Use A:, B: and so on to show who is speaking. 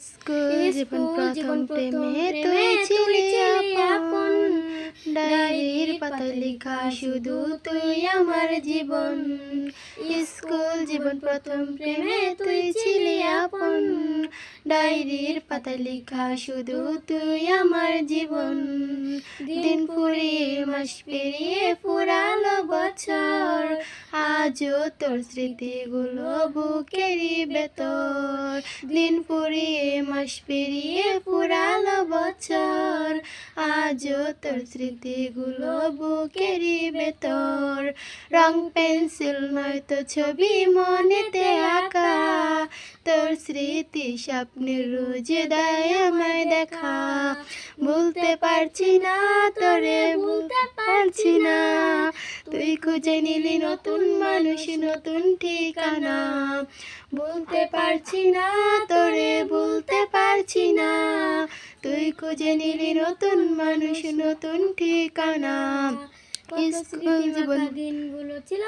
A: School জীবন প্রেমে তুই ছিলি আপন, ডায়েরির পাতায় লেখা শুধু তুই আমার জীবন। স্কুল জীবন প্রথম প্রেমে তুই ছিলি আপন, ডায়েরির পাতায় লেখা শুধু তুই আমার জীবন। দিন ফুরিয়ে মাস পেরিয়ে ফুরালো বছর, আজও তোর স্মৃতিগুলো বুকেরই ভেতর। দিন ফুরিয়ে মাস পেরিয়ে ফুরালো বছর, আজও তোর স্মৃতিগুলো বুকেরই ভেতর। রং পেন্সিল নয়তো ছবি মনেতে আঁকা, তোর স্মৃতি স্বপ্নের রোজ দেয় আমায় দেখা। ভুলতে পারছি না তোরে, ভুলতে পারছি না, তুই খুঁজে নিলি নতুন মানুষ নতুন ঠিকানা। ভুলতে পারছি না তোরে, ভুলতে পারছি না, তুই খুঁজে নিলি নতুন মানুষ নতুন ঠিকানা। স্কুল জীবন দিনগুলো ছিল